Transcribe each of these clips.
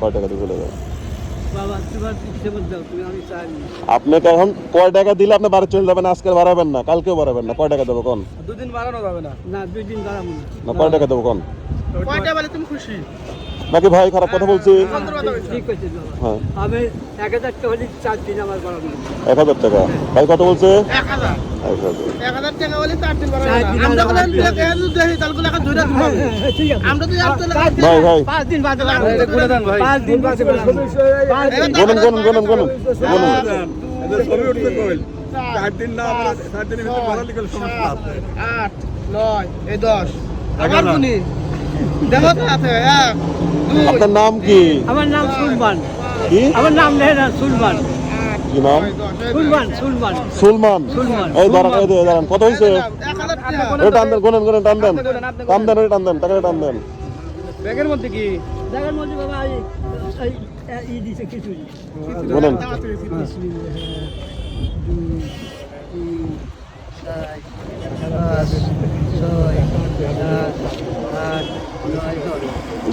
কয় টাকা দিয়ে চলে যাবেন? বাবা তোমার ইচ্ছে মতো দাও, তুমি আমি চাই আপনাকে এখন কয় টাকা দিলে আপনি বাড়ি চলে যাবেন? আজকে বাড়াবেন না, কালকেও বাড়াবেন না, কয় টাকা দেবো কোন? দুদিন বাড়ানো যাবে না। না, 2 দিন দাঁড়াবো না। না কয় টাকা দেবো কোন? কয়টা বলে তুমি খুশি? নাকি ভাই খারাপ কথা বলছি? ঠিক আছে বাবা, হ্যাঁ আমি 1000 টাকা হলে 4 দিন আমার বাড়াবো না। 1000 টাকা। ভাই কত বলছে? 1000 1000। 1000 টাকা বলে 4 দিন বাড়ানো চার না। দিন আমরা বাড়ানো কোন না। টাকা দেখি তাহলে কোন টাকা ধরে দিতে হবে। ঠিক আছে, আমরা তো আর তো লাগা ভাই ভাই 5 দিন বাদে এটা করে দেন ভাই। 5 দিন বাদে বাড়াবো। 5 দিন গণন গণন গণন গণন গণন। ছবি উঠতে কইল 4 দিন না আমরা 4 দিনের ভিতরে বাড়ালি গেল সমস্যা আছে 8 9 এই 10 আবার গুনি দেখো তো আছে 1 2 আপনার নাম কি? আমার নাম সুলমান। কি আমার নাম নেহরা সুলমান। কি নাম? Sulman, Sulman. সুলমান। সুলমান। এই দাঁড়ান, এই দাঁড়ান, কত হয়েছে? 1000 টাকা এটা টান দেন, গণন গণন, টান দেন, টান দেন, টান দেন, টাকা টান দেন। ব্যাগের মধ্যে কি জায়গার মধ্যে বাবা এই দিছে খিচুড়ি। গণন।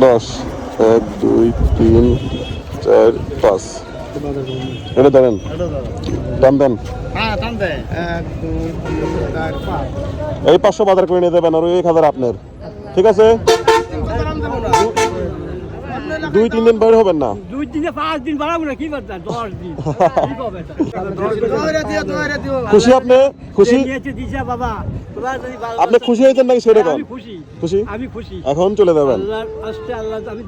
দশ, 1 2 3 4 5। এটা ধরেন, টান দেন। হ্যাঁ টান দে 1 2 3 4 5 এই 500 বাজার করে নিয়ে দেবেন আর ওই 1000 আপনার, ঠিক আছে? 2-3 দিন বাইরে হবেন না। 2 দিনে 5 দিন বাড়াবো না, কি বাড়তা 10 দিন কি পাবে এটা? দোয়ারে দিও খুশি আপনি? খুশি? নিয়েছে দিশা বাবা, তোমার যদি ভালো আপনি খুশি হয়েছেন নাকি সেটা কোন? আমি খুশি, খুশি? আমি খুশি। এখন চলে যাবেন। আল্লাহর আস্তে আল্লাহ আমি